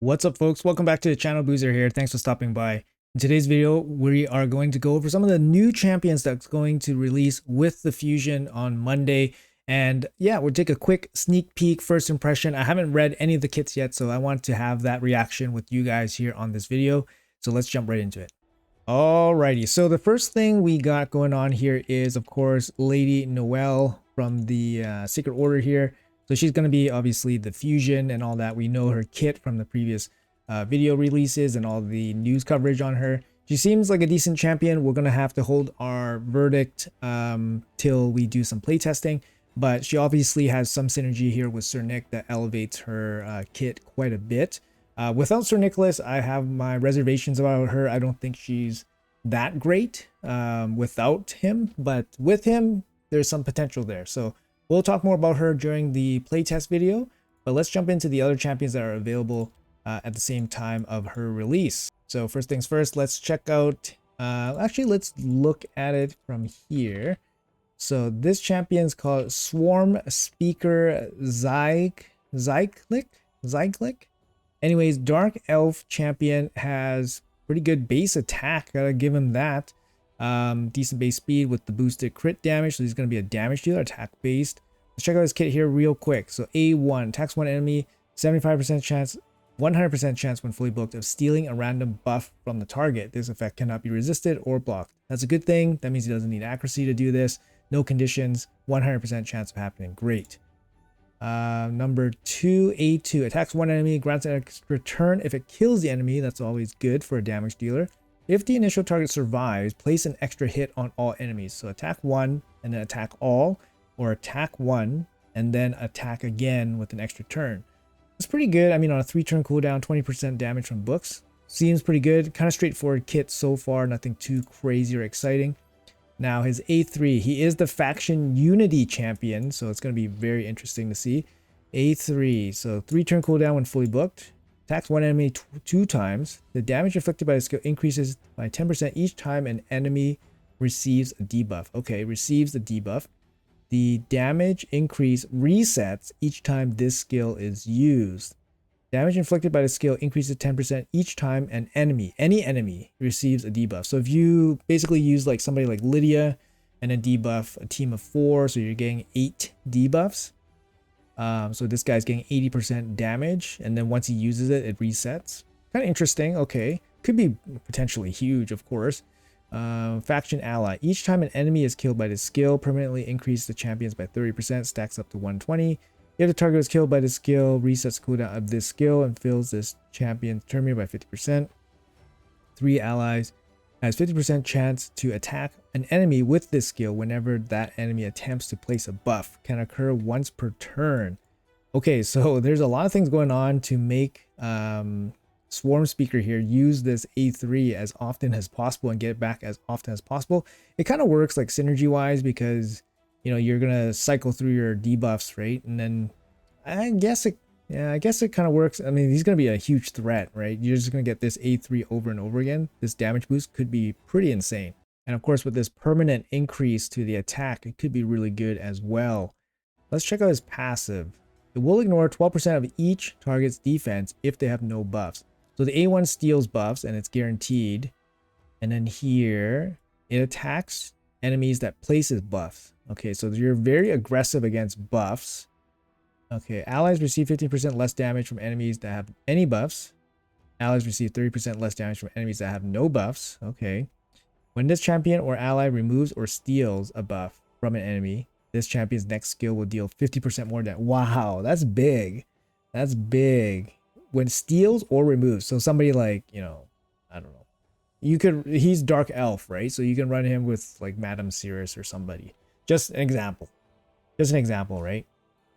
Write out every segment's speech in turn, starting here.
What's up, folks? Welcome back to the channel. Boozer here. Thanks for stopping by. In today's video, we are going to go over some of the new champions that's going to release with the fusion on Monday. And yeah, we'll take a quick sneak peek, first impression. I haven't read any of the kits yet, so I want to have that reaction with you guys here on this video. So let's jump right into it. Alrighty, so the first thing we got going on here is, of course, Lady Noelle from the Secret Order here. So she's going to be obviously the fusion and all that. We know her kit from the previous video releases and all the news coverage on her. She seems like a decent champion. We're going to have to hold our verdict till we do some playtesting. But she obviously has some synergy here with Sir Nick that elevates her kit quite a bit. Without Sir Nicholas, I have my reservations about her. I don't think she's that great without him. But with him, there's some potential there. So we'll talk more about her during the playtest video, but let's jump into the other champions that are available at the same time of her release. So first things first, let's check out, actually let's look at it from here. So this champion is called Swarmspeaker Zyclic. Anyways, Dark Elf champion has pretty good base attack, gotta give him that. Decent base speed with the boosted crit damage, so he's going to be a damage dealer, attack based. Let's check out his kit here real quick. So A1 attacks one enemy, 75% chance, 100% chance when fully booked of stealing a random buff from the target. This effect cannot be resisted or blocked. That's a good thing. That means he doesn't need accuracy to do this. No conditions, 100% chance of happening. Great. Number 2, A2 attacks one enemy, grants an extra turn if it kills the enemy. That's always good for a damage dealer. If the initial target survives, place an extra hit on all enemies. So attack one and then attack all, or attack one and then attack again with an extra turn. It's pretty good. I mean, on a 3-turn cooldown, 20% damage from books. Seems pretty good. Kind of straightforward kit so far. Nothing too crazy or exciting. Now his A3, he is the faction unity champion, so it's going to be very interesting to see. A3, so 3-turn cooldown when fully booked. Attacks one enemy 2 times. The damage inflicted by the skill increases by 10% each time an enemy receives a debuff. Okay, receives the debuff. The damage increase resets each time this skill is used. Damage inflicted by the skill increases 10% each time an enemy, any enemy, receives a debuff. So if you basically use like somebody like Lydia and then debuff a team of 4, so you're getting 8 debuffs. So this guy's getting 80% damage, and then once he uses it, it resets. Kind of interesting. Okay, could be potentially huge, of course. Faction ally. Each time an enemy is killed by this skill, permanently increase the champions by 30%, stacks up to 120. If the target is killed by this skill, resets cooldown of this skill and fills this champion's turn meter by 50%. 3 allies has 50% chance to attack an enemy with this skill whenever that enemy attempts to place a buff. Can occur once per turn. Okay, so there's a lot of things going on to make Swarmspeaker here use this A3 as often as possible and get it back as often as possible. It kind of works like synergy wise because, you know, you're gonna cycle through your debuffs, right? And then I guess it kind of works. I mean, he's going to be a huge threat, right? You're just going to get this A3 over and over again. This damage boost could be pretty insane. And of course, with this permanent increase to the attack, it could be really good as well. Let's check out his passive. It will ignore 12% of each target's defense if they have no buffs. So the A1 steals buffs and it's guaranteed. And then here, it attacks enemies that places buffs. Okay, so you're very aggressive against buffs. Okay, allies receive 15% less damage from enemies that have any buffs. Allies receive 30% less damage from enemies that have no buffs. Okay. When this champion or ally removes or steals a buff from an enemy, this champion's next skill will deal 50% more damage. Wow, that's big. That's big. When steals or removes, so somebody like, you know, I don't know. He's Dark Elf, right? So you can run him with like Madame Cirrus or somebody. Just an example. Just an example, right?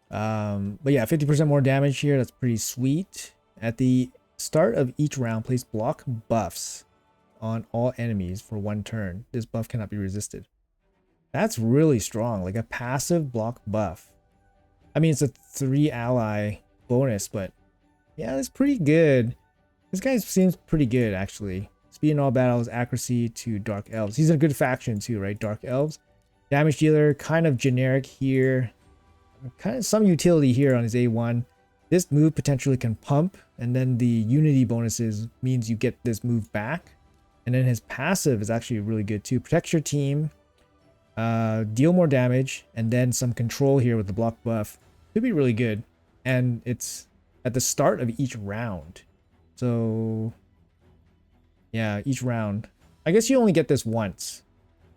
But yeah, 50% more damage here. That's pretty sweet. At the start of each round, place block buffs on all enemies for 1 turn. This buff cannot be resisted. That's really strong, like a passive block buff. I mean, it's a 3 ally bonus, but yeah, it's pretty good. This guy seems pretty good, actually. Speed in all battles, accuracy to Dark Elves. He's in a good faction too, right? Dark Elves. Damage dealer, kind of generic here. Kind of some utility here on his A1. This move potentially can pump, and then the unity bonuses means you get this move back. And then his passive is actually really good too. Protects your team, deal more damage, and then some control here with the block buff. Could be really good. And it's at the start of each round. So yeah, each round. I guess you only get this once.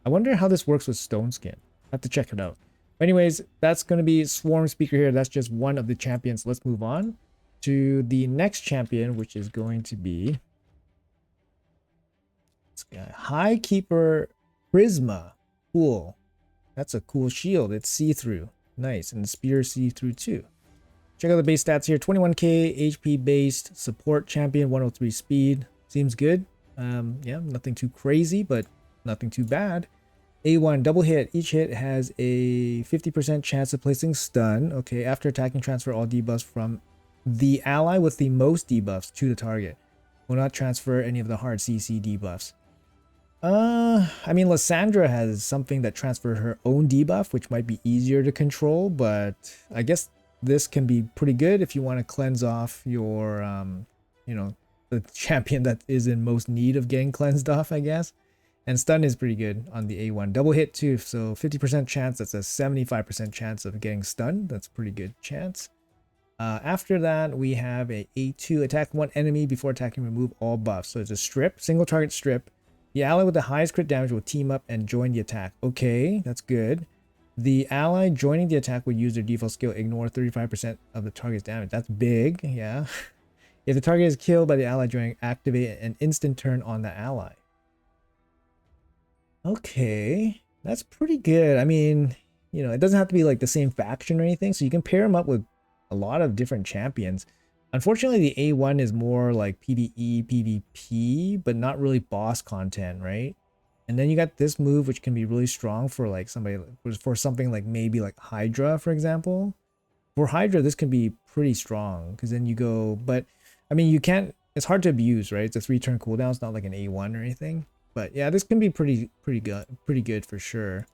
I wonder how this works with Stone Skin. I have to check it out. But anyways, that's going to be Swarmspeaker here. That's just one of the champions. Let's move on to the next champion, which is going to be this guy, High Keeper Prysma. Cool. That's a cool shield. It's see-through. Nice. And the spear see-through too. Check out the base stats here. 21k HP based, support champion, 103 speed. Seems good. Yeah, nothing too crazy, but nothing too bad. A1 double hit. Each hit has a 50% chance of placing stun. Okay, after attacking, transfer all debuffs from the ally with the most debuffs to the target. Will not transfer any of the hard CC debuffs. I mean, Lysandra has something that transfers her own debuff, which might be easier to control, but I guess this can be pretty good if you want to cleanse off your, you know, the champion that is in most need of getting cleansed off, I guess. And stun is pretty good on the A1. Double hit too, so 50% chance. That's a 75% chance of getting stunned. That's a pretty good chance. After that, we have a A2. Attack one enemy before attacking, remove all buffs. So it's a strip, single target strip. The ally with the highest crit damage will team up and join the attack. Okay, that's good. The ally joining the attack would use their default skill, ignore 35% of the target's damage. That's big, yeah. If the target is killed by the ally joining, activate an instant turn on the ally. Okay, that's pretty good. I mean, you know, it doesn't have to be like the same faction or anything, so you can pair them up with a lot of different champions. Unfortunately, the A1 is more like PvE, PvP, but not really boss content, right? And then you got this move, which can be really strong for like somebody, for something like maybe like Hydra, for example. For Hydra, this can be pretty strong because then you go, but I mean, you can't, it's hard to abuse, right? It's a 3-turn cooldown. It's not like an A1 or anything. But yeah, this can be pretty good for sure.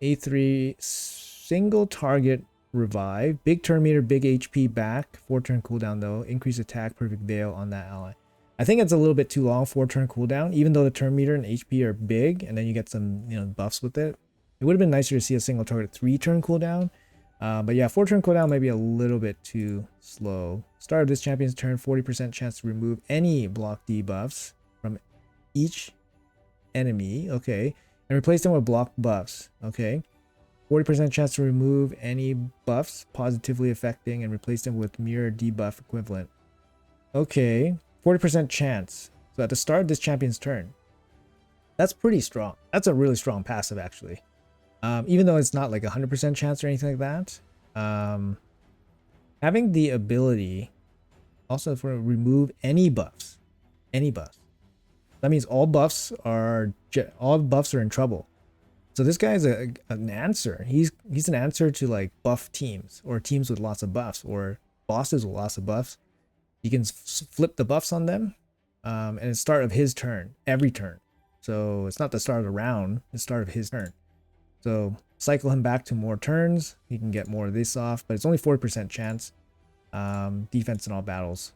A3, single target revive, big turn meter, big HP back, 4-turn cooldown though, increase attack, perfect veil on that ally. I think it's a little bit too long, 4-turn cooldown, even though the turn meter and HP are big, and then you get some, you know, buffs with it. It would have been nicer to see a single target 3-turn cooldown. But yeah, 4-turn cooldown may be a little bit too slow. Start of this champion's turn, 40% chance to remove any block debuffs from each enemy, okay, and replace them with block buffs, okay. 40% chance to remove any buffs positively affecting and replace them with mirror debuff equivalent. Okay, 40% chance. So at the start of this champion's turn, that's pretty strong. That's a really strong passive actually. Even though it's not like 100% chance or anything like that. Having the ability also for remove any buffs, that means all buffs are in trouble. So this guy is an answer. He's an answer to like buff teams or teams with lots of buffs or bosses with lots of buffs. You can flip the buffs on them, and it's start of his turn every turn. So it's not the start of the round; it's start of his turn. So cycle him back to more turns. He can get more of this off, but it's only 40% chance. Defense in all battles.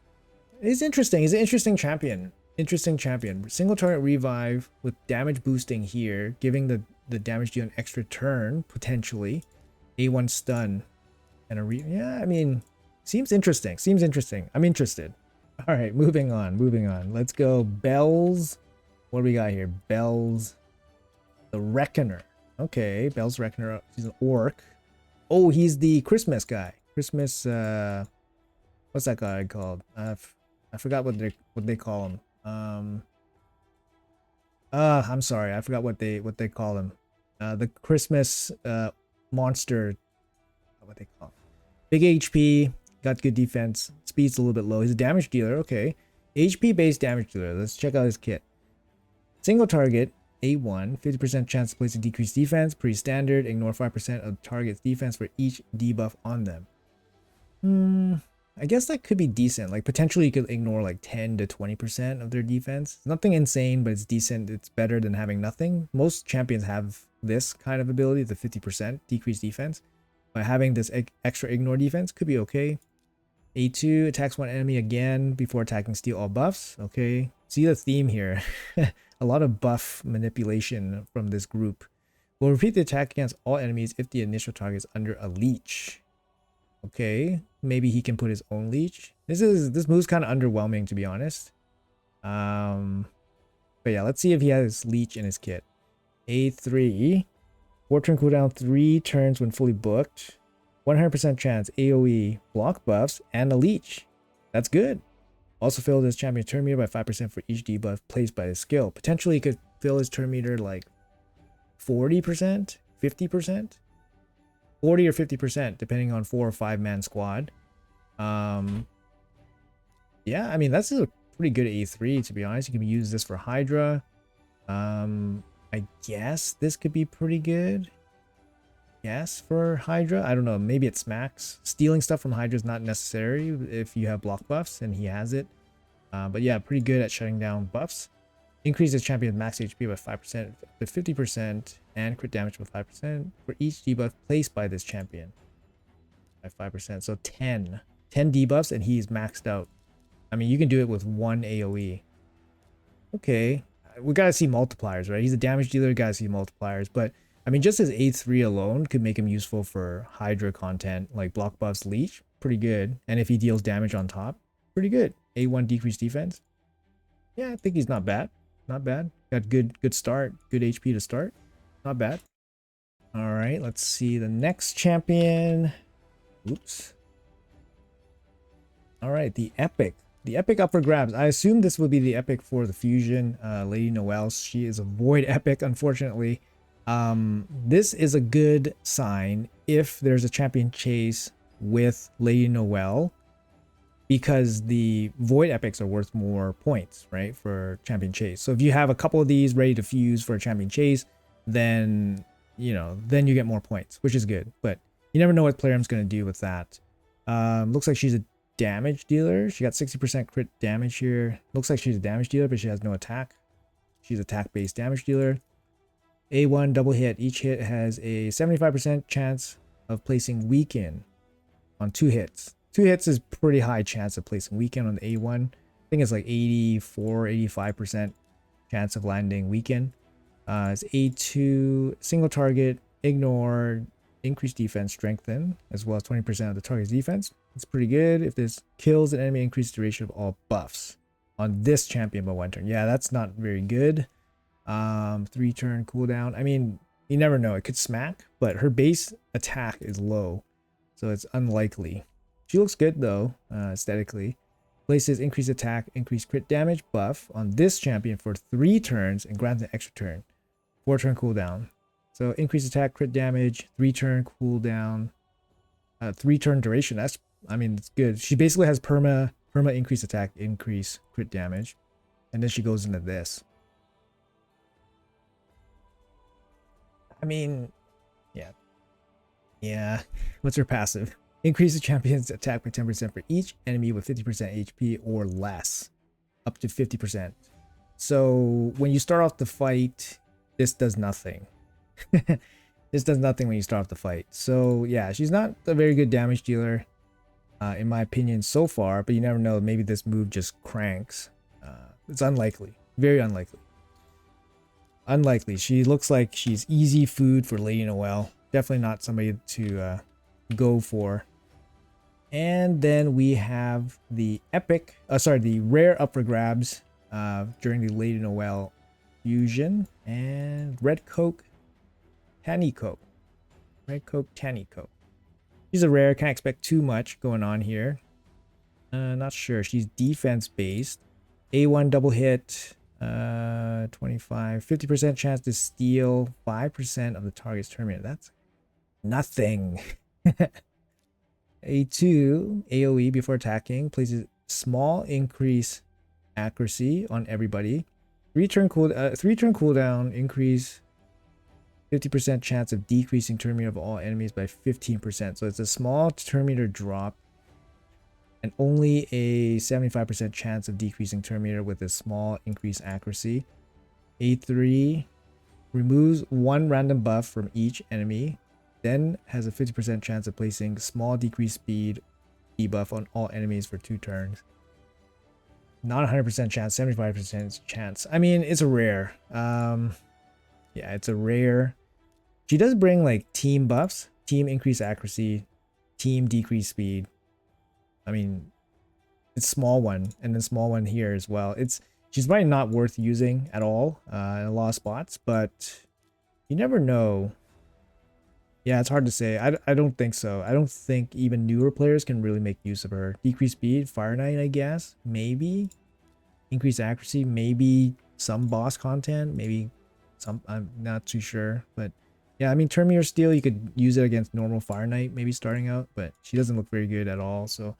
It's interesting. He's an interesting champion. Single target revive with damage boosting here, giving the damage deal an extra turn potentially. A1 stun and a yeah, I mean, seems interesting. I'm interested. All right, moving on. Let's go Belz. What do we got here? Belz the Reckoner. Okay, Belz the Reckoner. He's an orc. Oh, he's the Christmas guy. Christmas. What's that guy called? I forgot what they call him. I'm sorry, I forgot what they call him. The Christmas monster. What they call him. Big HP, got good defense, speed's a little bit low. He's a damage dealer. Okay, HP based damage dealer. Let's check out his kit. Single target A1, 50% chance to place a decreased defense, pretty standard. Ignore 5% of target's defense for each debuff on them. I guess that could be decent. Like potentially you could ignore like 10 to 20% of their defense. Nothing insane, but it's decent. It's better than having nothing. Most champions have this kind of ability, the 50% decreased defense. But having this extra ignore defense could be okay. A2 attacks one enemy again before attacking, steal all buffs. Okay, see the theme here. A lot of buff manipulation from this group. Will repeat the attack against all enemies if the initial target is under a leech. Okay, maybe he can put his own leech. This move's kind of underwhelming, to be honest. But yeah, let's see if he has leech in his kit. A3, 4-turn cooldown, 3 turns when fully booked. 100% chance AoE, block buffs, and a leech. That's good. Also fill his champion turn meter by 5% for each debuff placed by his skill. Potentially he could fill his turn meter like 40%, 50%, 40 or 50%, depending on 4 or 5 man squad. Yeah, I mean, that's a pretty good A3, to be honest. You can use this for Hydra. I guess this could be pretty good. Yes, for Hydra. I don't know. Maybe it's max. Stealing stuff from Hydra is not necessary if you have block buffs, and he has it. But yeah, pretty good at shutting down buffs. Increases champion's max HP by 5% to 50% and crit damage by 5% for each debuff placed by this champion. By 5%. So 10. 10 debuffs and he's maxed out. I mean, you can do it with 1 AoE. Okay. We gotta see multipliers, right? He's a damage dealer, gotta see multipliers. But I mean, just his A3 alone could make him useful for Hydra content, like block buffs, leech. Pretty good. And if he deals damage on top, pretty good. A1 decreased defense. Yeah, I think he's not bad. Not bad. Got good start. Good HP to start. Not bad. All right, let's see the next champion. Oops. All right, the Epic. The Epic up for grabs. I assume this would be the Epic for the Fusion. Lady Noelle. She is a Void Epic, unfortunately. This is a good sign if there's a champion chase with Lady Noelle, because the Void Epics are worth more points, right, for champion chase. So if you have a couple of these ready to fuse for a champion chase, then, you know, then you get more points, which is good. But you never know what Plarium's going to do with that. Looks like she's a damage dealer. She got 60% crit damage here. Looks like she's a damage dealer, but she has no attack. She's attack-based damage dealer. A1 double hit. Each hit has a 75% chance of placing weaken on 2 hits. 2 hits is pretty high chance of placing weaken on the A1. I think it's like 84, 85% chance of landing weaken. It's A2, single target, ignore, increase defense, strengthen, as well as 20% of the target's defense. It's pretty good. If this kills an enemy, increase duration of all buffs on this champion by 1 turn. Yeah, that's not very good. 3-turn cooldown. I mean, you never know. It could smack, but her base attack is low, so it's unlikely. She looks good though, aesthetically. Places increased attack, increased crit damage buff on this champion for 3 turns and grants an extra turn. 4-turn cooldown. So increased attack, crit damage, 3-turn cooldown, 3-turn duration. That's, I mean, it's good. She basically has perma increased attack, increase crit damage, and then she goes into this. I mean, yeah. What's her passive? Increase the champion's attack by 10% for each enemy with 50% HP or less, up to 50%. So when you start off the fight, this does nothing. This does nothing when you start off the fight. So yeah, she's not a very good damage dealer, in my opinion so far, but you never know. Maybe this move just cranks. It's unlikely. Very unlikely. Unlikely. She looks like she's easy food for Lady Noelle. Definitely not somebody to go for. And then we have the epic, the rare up for grabs during the Lady Noelle fusion, and Red Coke Tanny Coke. Red Coke Tanny Coke. She's a rare, can't expect too much going on here. Not sure. She's defense based. A1 double hit, 25, 50% chance to steal 5% of the target's turn meter. That's nothing. A2 AoE before attacking places small increase accuracy on everybody. 3-turn cooldown, increase 50% chance of decreasing turn meter of all enemies by 15%. So it's a small turn meter drop and only a 75% chance of decreasing turn meter with a small increased accuracy. A3 removes 1 random buff from each enemy, then has a 50% chance of placing small decreased speed debuff on all enemies for 2 turns. Not 100% chance, 75% chance. I mean, it's a rare. Yeah, it's a rare. She does bring like team buffs, team increase accuracy, team decrease speed. I mean, it's small one, and then small one here as well. She's probably not worth using at all in a lot of spots, but you never know. Yeah, it's hard to say. I don't think so. I don't think even newer players can really make use of her. Decrease speed, Fire Knight, I guess. Maybe. Increase accuracy, maybe some boss content, maybe some, I'm not too sure. But yeah, I mean, Terminator Steel, you could use it against normal Fire Knight, maybe starting out, but she doesn't look very good at all. So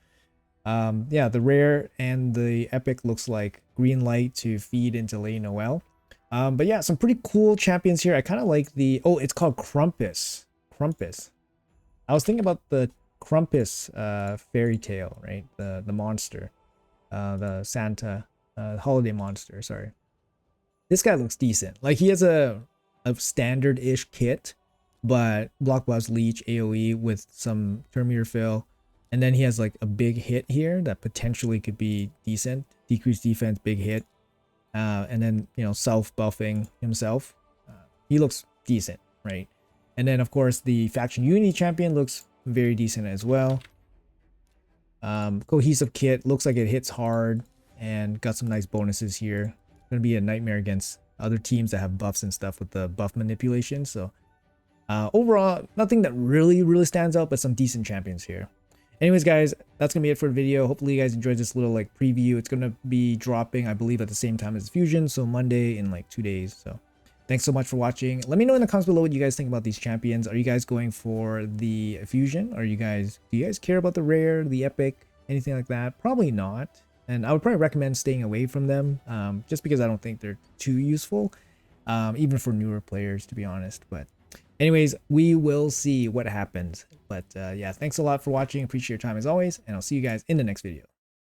yeah, the rare and the epic looks like green light to feed into Lady Noelle. But yeah, some pretty cool champions here. I kind of like the, oh, it's called Krampus. Krampus. I was thinking about the Krampus fairy tale, right? The monster, the Santa holiday monster. Sorry, this guy looks decent. Like he has a standard-ish kit, but block buffs, leech, AOE with some Terminator fill, and then he has like a big hit here that potentially could be decent. Decreased defense, big hit, and then you know self buffing himself. He looks decent, right? And then of course the faction unity champion looks very decent as well. Cohesive kit looks like it hits hard and got some nice bonuses here. Gonna be a nightmare against other teams that have buffs and stuff with the buff manipulation. So overall, nothing that really stands out, but some decent champions here. Anyways, guys, that's gonna be it for the video. Hopefully you guys enjoyed this little like preview. It's gonna be dropping, I believe, at the same time as Fusion, so Monday in like 2 days. So thanks so much for watching. Let me know in the comments below what you guys think about these champions. Are you guys going for the Fusion? Do you guys care about the rare, the epic, anything like that? Probably not. And I would probably recommend staying away from them, just because I don't think they're too useful, even for newer players, to be honest. But anyways, we will see what happens. But yeah, thanks a lot for watching. Appreciate your time as always, and I'll see you guys in the next video.